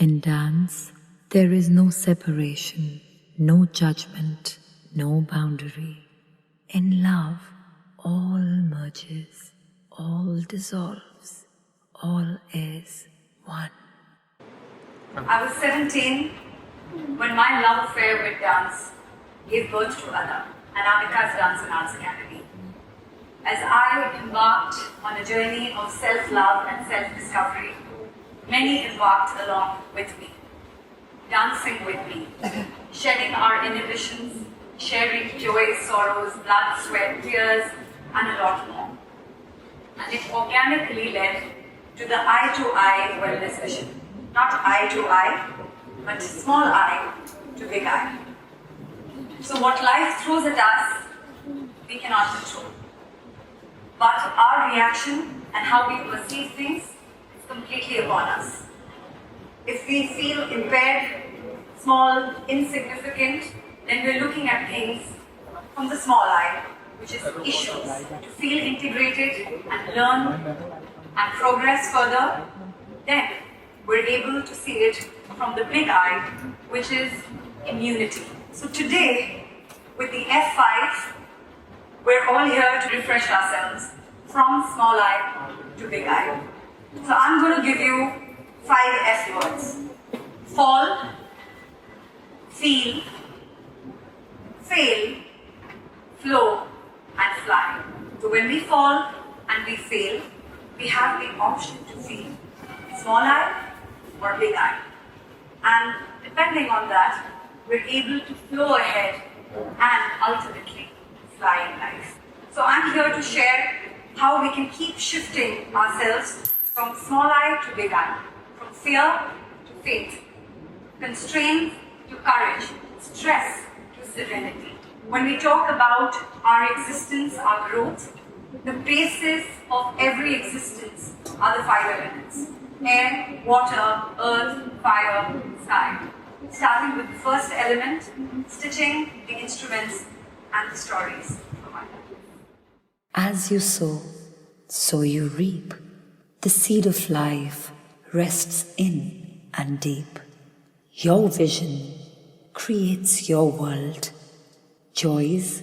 In dance, there is no separation, no judgment, no boundary. In love, all merges, all dissolves, all is one. I was 17 when my love affair with dance gave birth to ADAA, Anamika's Dance and Arts Academy. As I embarked on a journey of self-love and self-discovery, many embarked along with me, dancing with me, shedding our inhibitions, sharing joys, sorrows, blood, sweat, tears, and a lot more. And it organically led to the eye-to-eye wellness vision. Not eye-to-eye, but small I to big I. So what life throws at us, we cannot control. But our reaction and how we perceive things is completely upon us. If we feel impaired, small, insignificant, then we're looking at things from the small eye, which is issues. To feel integrated and learn and progress further, then we're able to see it from the big eye, which is immunity. So today, with the F5, we're all here to refresh ourselves from small eye to big eye. So I'm going to give you 5 F words. Fall, feel, fail, flow, and fly. So when we fall and we fail, we have the option to feel small eye or big eye. And depending on that, we're able to flow ahead and ultimately fly in life. So I'm here to share how we can keep shifting ourselves from small eye to big eye, from fear to faith, constraint to courage, stress to serenity. When we talk about our existence, our growth, the basis of every existence are the 5 elements: air, water, earth, fire, sky. Starting with the first element, stitching the instruments and the stories. As you sow, so you reap. The seed of life rests in and deep. Your vision creates your world. Joys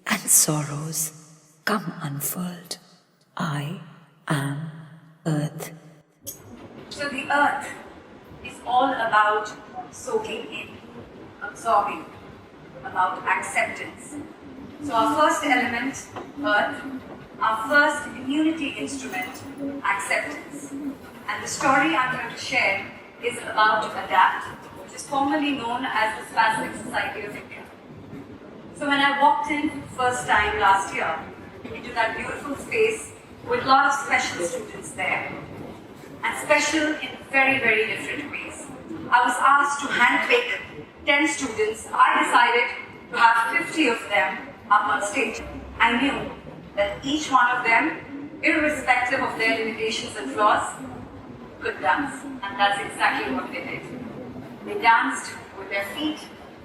and sorrows come unfurled. I am Earth. So the earth is all about soaking in, absorbing, about acceptance. So our first element, earth, our first immunity instrument, acceptance. And the story I'm going to share is about ADAA, which is formerly known as the Spastic Society of India. So when I walked in first time last year into that beautiful space with a lot of special students there, and special in very, very different ways. I was asked to handpick 10 students. I decided to have 50 of them up on stage. I knew that each one of them, irrespective of their limitations and flaws, could dance. And that's exactly what they did. They danced with their feet,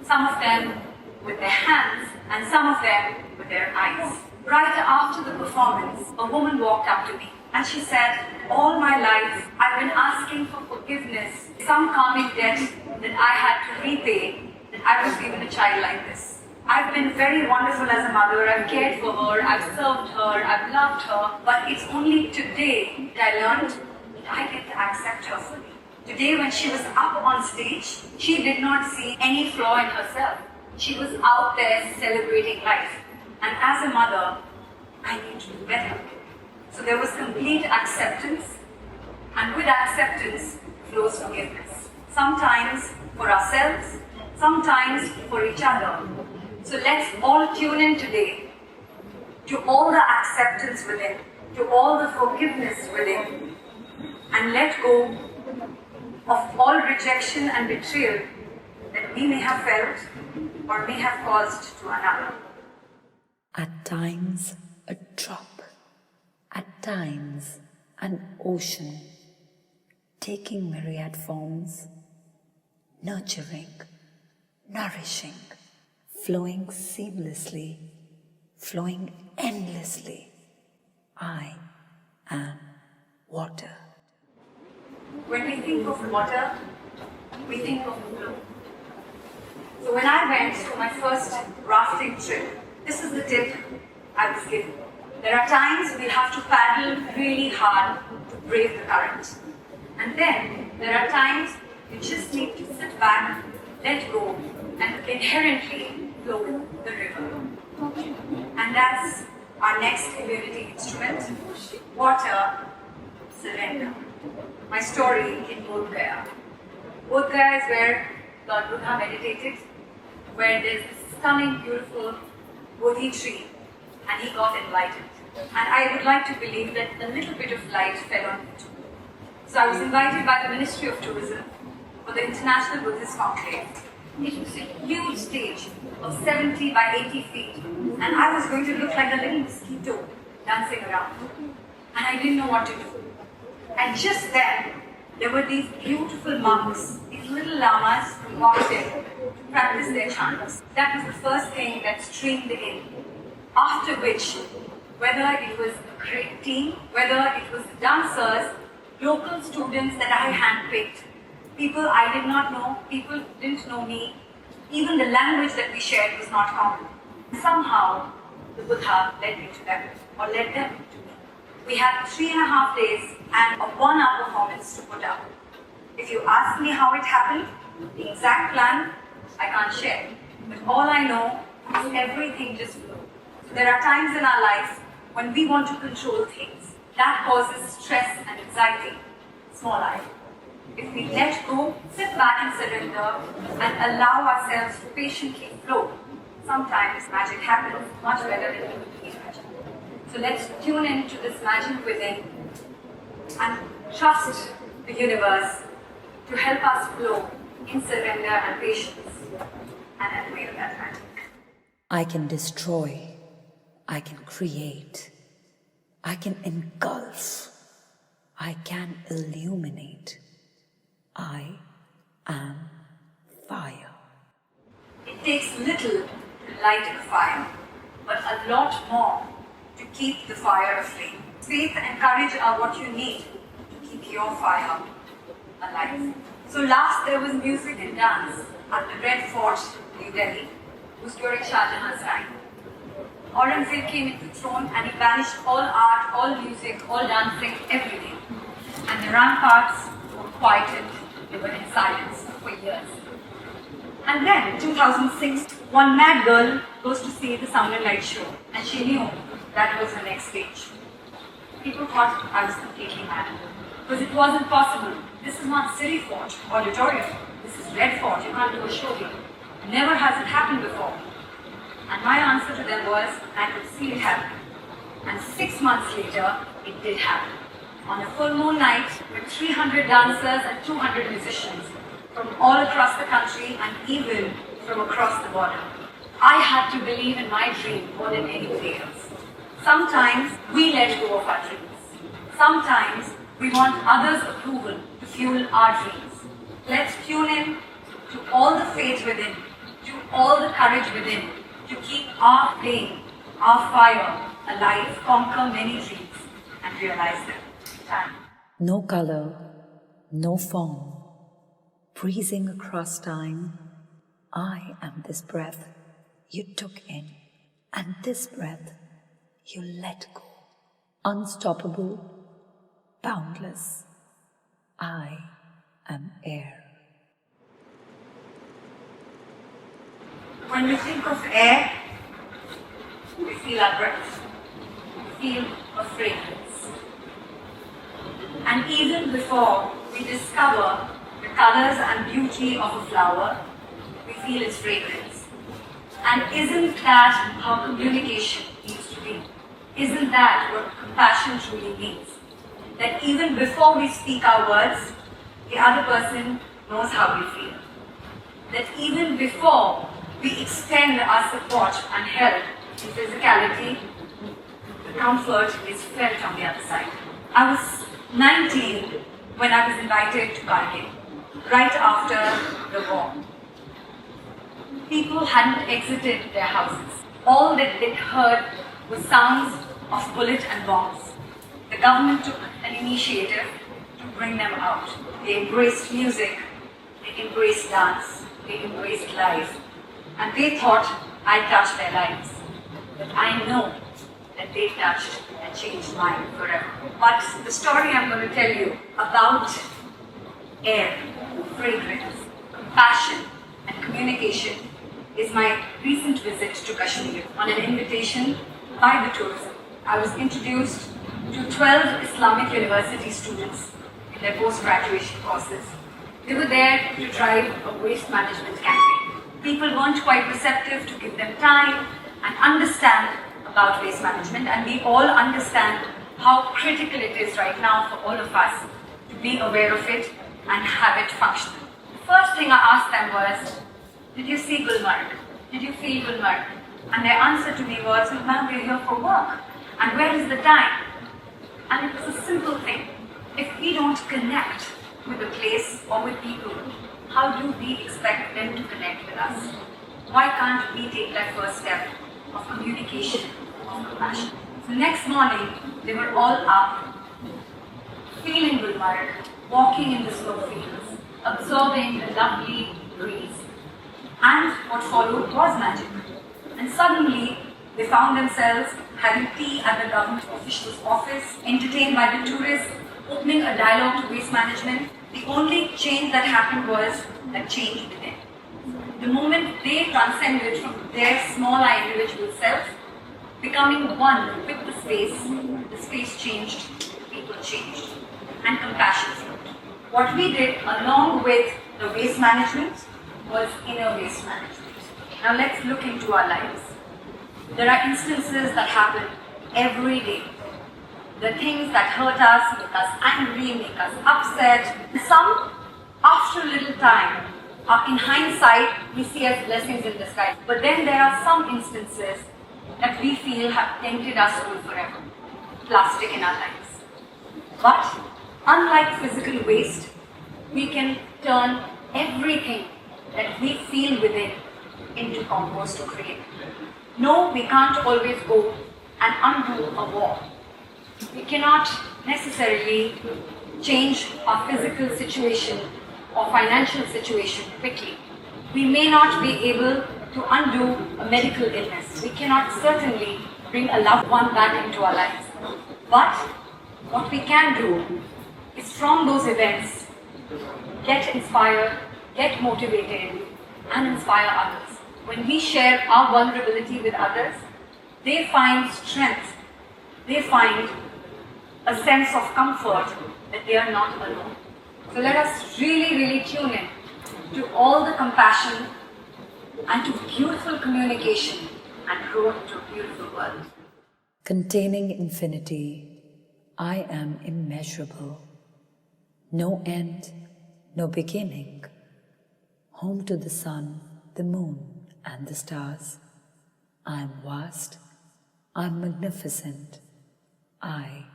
some of them with their hands, and some of them with their eyes. Right after the performance, a woman walked up to me and she said, all my life I've been asking for forgiveness, some karmic debt that I had to repay, that I was given a child like this. I've been very wonderful as a mother, I've cared for her, I've served her, I've loved her, but it's only today that I learned that I get to accept her fully. Today when she was up on stage, she did not see any flaw in herself. She was out there celebrating life. And as a mother, I need to do better. So there was complete acceptance, and with acceptance flows forgiveness. Sometimes for ourselves, sometimes for each other. So let's all tune in today to all the acceptance within, to all the forgiveness within, and let go of all rejection and betrayal that we may have felt or may have caused to another. At times, a drop. At times, an ocean, taking myriad forms, nurturing, nourishing, flowing seamlessly, flowing endlessly. I am water. When we think of water, we think of flow. So when I went for my first rafting trip, this is the tip I was given. There are times we have to paddle really hard to brave the current. And then there are times you just need to sit back, let go, and inherently flow the river. And that's our next community instrument, water, surrender. My story in Bodh Gaya. Bodh Gaya is where Lord Buddha meditated, where there's this stunning, beautiful Bodhi tree, and he got enlightened. And I would like to believe that a little bit of light fell on him too. So I was invited by the Ministry of Tourism for the International Buddhist Conclave. It was a huge stage of 70 by 80 feet, and I was going to look like a little mosquito dancing around. And I didn't know what to do. And just then, there were these beautiful monks, these little lamas who walked in to practice their chants. That was the first thing that streamed in. After which, whether it was a great team, whether it was the dancers, local students that I handpicked, people I did not know, people didn't know me, even the language that we shared was not common. Somehow, the Buddha led me to them, or led them to me. We had 3.5 days and a 1-hour performance to put up. If you ask me how it happened, the exact plan, I can't share. But all I know is everything just flew. So there are times in our lives when we want to control things. That causes stress and anxiety. Small I. If we let go, sit back and surrender, and allow ourselves to patiently flow, sometimes magic happens much better than we imagine. So let's tune in to this magic within and trust the universe to help us flow in surrender and patience and admire that magic. I can destroy. I can create. I can engulf. I can illuminate. I am fire. It takes little to light a fire, but a lot more to keep the fire aflame. Faith and courage are what you need to keep your fire alive. So last there was music and dance at the Red Fort, New Delhi. It was during Shah Jahan's time. Aurangzeb came into the throne and he banished all art, all music, all dancing, everything. And the ramparts were quieted, they were in silence for years. And then, in 2006, one mad girl goes to see the Sound and Light show, and she knew that was her next stage. People thought I was completely mad, because it wasn't possible. This is not City Fort, auditorium. This is Red Fort, you can't do a show here. Never has it happened before. And my answer to them was, I could see it happen. And 6 months later, it did happen. On a full moon night, with 300 dancers and 200 musicians from all across the country and even from across the border. I had to believe in my dream more than anybody else. Sometimes we let go of our dreams. Sometimes we want others' approval to fuel our dreams. Let's tune in to all the faith within, to all the courage within, to keep our flame, our fire alive, conquer many dreams and realize them. Time. No color, no form, breezing across time. I am this breath you took in, and this breath you let go. Unstoppable, boundless. I am air. When we think of air, we feel our breath, we feel a fragrance. And even before we discover the colors and beauty of a flower, we feel its fragrance. And isn't that how communication needs to be? Isn't that what compassion truly means? That even before we speak our words, the other person knows how we feel. That even before we extend our support and help in physicality, the comfort is felt on the other side. I was 19 when I was invited to Kargil, right after the war. People hadn't exited their houses. All that they'd heard was sounds of bullet and bombs. The government took an initiative to bring them out. They embraced music, they embraced dance, they embraced life, and they thought I touched their lives. But I know that they touched and changed mine forever. But the story I'm going to tell you about air, fragrance, compassion, and communication is my recent visit to Kashmir on an invitation by the tourism. I was introduced to 12 Islamic university students in their post-graduation courses. They were there to drive a waste management campaign. People weren't quite receptive to give them time and understand about waste management, and we all understand how critical it is right now for all of us to be aware of it and have it functional. The first thing I asked them was, did you see Gulmarg? Did you feel Gulmarg? And their answer to me was, ma'am, we're here for work. And where is the time? And it was a simple thing. If we don't connect with a place or with people, how do we expect them to connect with us? Why can't we take that first step of communication, of compassion? So next morning, they were all up, feeling Gulmarg, walking in the snowfields, absorbing the lovely breeze. And what followed was magic. And suddenly, they found themselves having tea at the government official's office, entertained by the tourists, opening a dialogue to waste management. The only change that happened was that change within. The moment they transcended from their small individual self, becoming one with the space changed, people changed, and compassion flowed. What we did along with the waste management was inner waste management. Now let's look into our lives. There are instances that happen every day. The things that hurt us, make us angry, make us upset. Some, after a little time, in hindsight, we see as blessings in disguise. But then there are some instances that we feel have tainted our soul forever. Plastic in our lives. But unlike physical waste, we can turn everything that we feel within into compost to create. No, we can't always go and undo a wall. We cannot necessarily change our physical situation or financial situation quickly. We may not be able to undo a medical illness. We cannot certainly bring a loved one back into our lives. But what we can do is from those events, get inspired, get motivated, and inspire others. When we share our vulnerability with others, they find strength. They find a sense of comfort that they are not alone. So let us really tune in to all the compassion and to beautiful communication and grow into a beautiful world. Containing infinity, I am immeasurable. No end, no beginning. Home to the sun, the moon, and the stars. I am vast, I am magnificent. I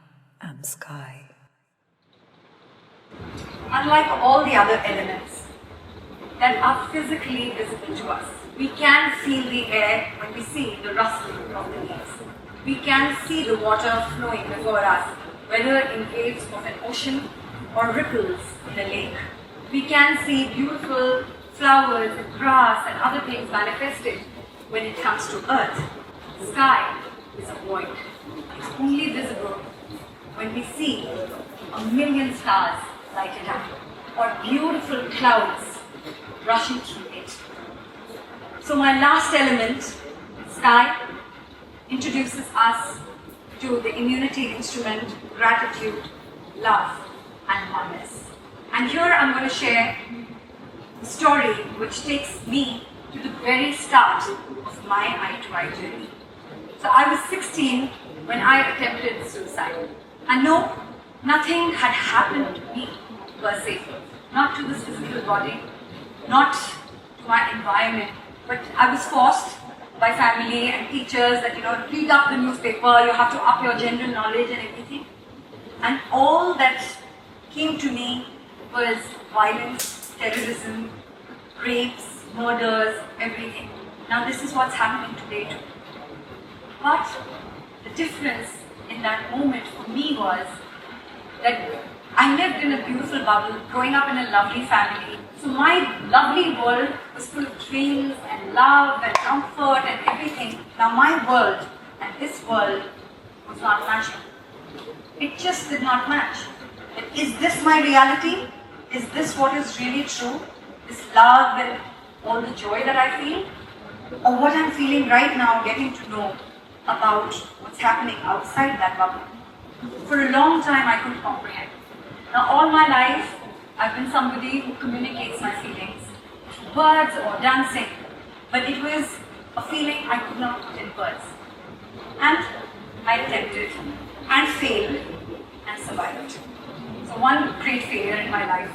am sky. Unlike all the other elements that are physically visible to us, we can feel the air when we see the rustling of the leaves. We can see the water flowing before us, whether in waves of an ocean or ripples in a lake. We can see beautiful flowers and grass and other things manifested when it comes to earth. Sky is a void. It's only visible when we see a million stars lighted up or beautiful clouds rushing through it. So my last element, sky, introduces us to the immunity instrument, gratitude, love, and oneness. And here I'm going to share a story which takes me to the very start of my eye-to-eye journey. So I was 16 when I attempted suicide. And no, nothing had happened to me per se. Not to this physical body, not to my environment, but I was forced by family and teachers that, read up the newspaper, you have to up your general knowledge and everything. And all that came to me was violence, terrorism, rapes, murders, everything. Now this is what's happening today too. But the difference in that moment for me was that I lived in a beautiful bubble, growing up in a lovely family. So my lovely world was full of dreams and love and comfort and everything. Now my world and this world was not matching. It just did not match. And is this my reality? Is this what is really true? This love and all the joy that I feel? Or what I'm feeling right now, getting to know about what's happening outside that bubble? For a long time I couldn't comprehend. Now all my life I've been somebody who communicates my feelings through words or dancing, but it was a feeling I could not put in words. And I attempted and failed and survived. So one great failure in my life.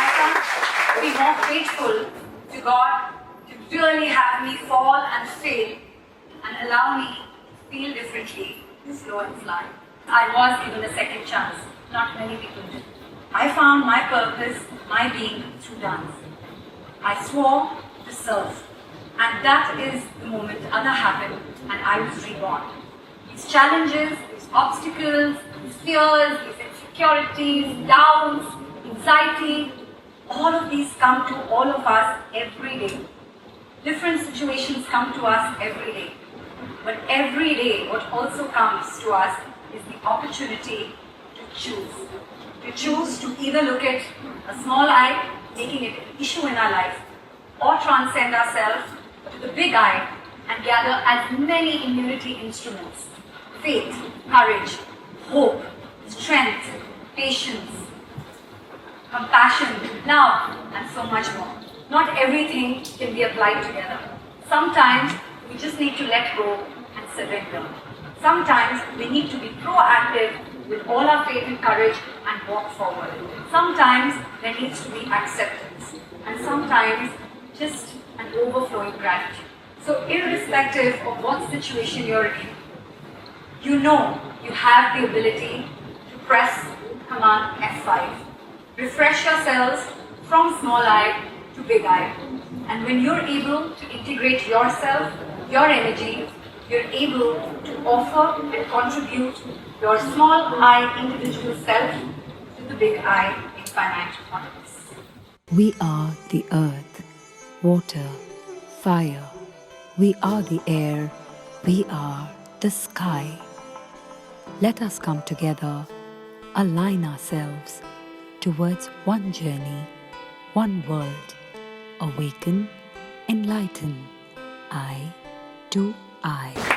I can't be more grateful to God to really have me fall and fail and allow me to feel differently, slow and fly. I was given a second chance. Not many people did. I found my purpose, my being through dance. I swore to serve. And that is the moment Ada happened and I was reborn. These challenges, these obstacles, these fears, these insecurities, doubts, anxiety, all of these come to all of us every day. Different situations come to us every day. But every day what also comes to us is the opportunity to choose. To choose to either look at a small I, making it an issue in our life, or transcend ourselves to the big I and gather as many immunity instruments: faith, courage, hope, strength, patience, compassion, love, and so much more. Not everything can be applied together. Sometimes we just need to let go and surrender. Sometimes we need to be proactive with all our faith and courage and walk forward. Sometimes there needs to be acceptance, and sometimes just an overflowing gratitude. So irrespective of what situation you're in, you know you have the ability to press Command F5. Refresh yourselves from small I to big I. And when you're able to integrate yourself, your energy, you're able to offer and contribute your small I individual self to the big I infinite oneness. We are the earth, water, fire. We are the air. We are the sky. Let us come together, align ourselves towards one journey, one world. Awaken, enlighten. I to I.